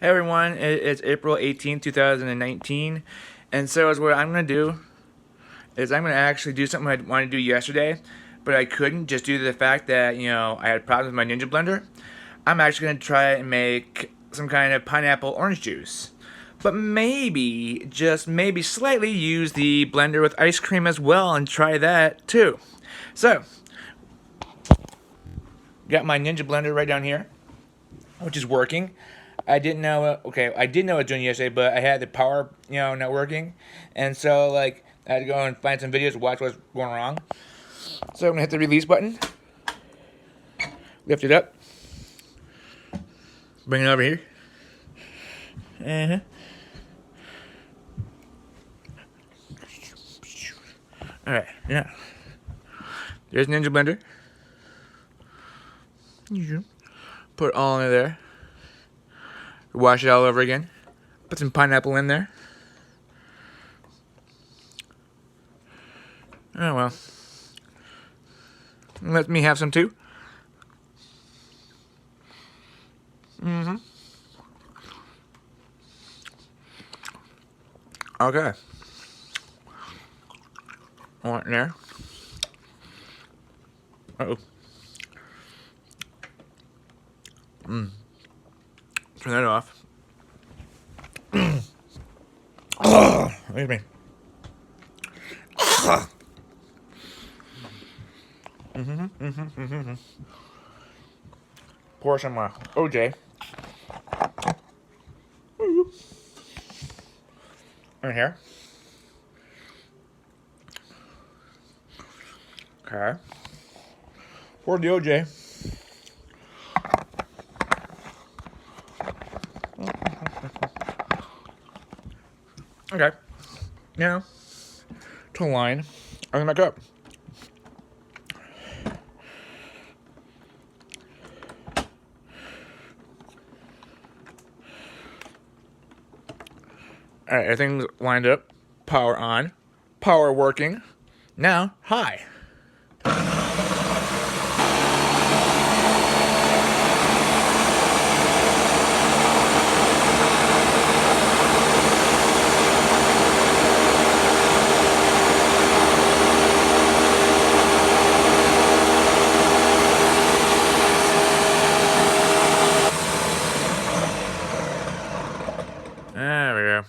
Hey everyone, it's April 18th, 2019, and so what I'm going to do is I'm going to actually do something I wanted to do yesterday, but I couldn't just due to the fact that, I had problems with my Ninja blender. I'm actually going to try and make some kind of pineapple orange juice, but maybe, just maybe slightly use the blender with ice cream as well and try that too. So, got my Ninja blender right down here, which is working. I didn't know. Okay, I did know it was doing yesterday, but I had the power, not working, and so I had to go and find some videos to watch what's going wrong. So I'm gonna hit the release button, lift it up, bring it over here. All right, yeah. There's Ninja Blender. Put it all in there. Wash it all over again. Put some pineapple in there. Oh well. Let me have some too. Okay. One there. Uh-oh. Turn that off. Excuse me. Pour some OJ. In here. Okay. Pour the OJ. Okay. Now, to line on my cup. Alright, everything's lined up. Power on. Power working. Now, high. There we go.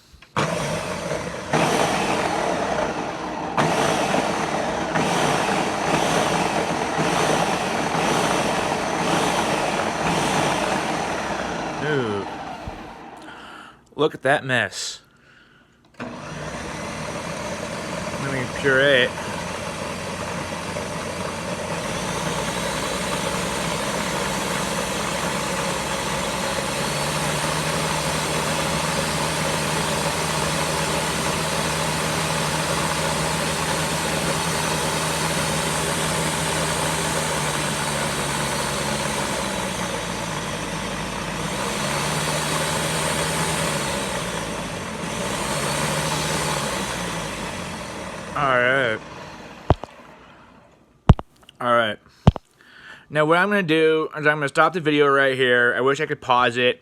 Ooh. Look at that mess. Let me puree it. Alright. Alright. Now what I'm going to do is I'm going to stop the video right here. I wish I could pause it.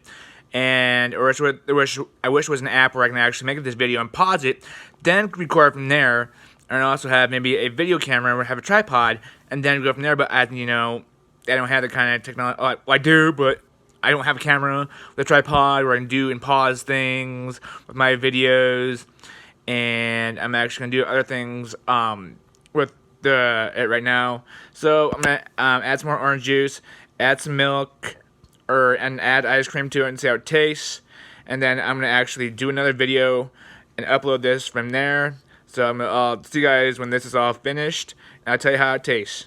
I wish it was an app where I can actually make this video and pause it, then record from there, and also have maybe a video camera or have a tripod, and then go from there. But I don't have the kind of technology. Well, I do, but I don't have a camera with a tripod where I can do and pause things with my videos. And I'm actually gonna do other things with it right now. So I'm gonna add some more orange juice, add some milk, and add ice cream to it and see how it tastes. And then I'm gonna actually do another video and upload this from there. So I'm gonna see you guys when this is all finished, and I'll tell you how it tastes.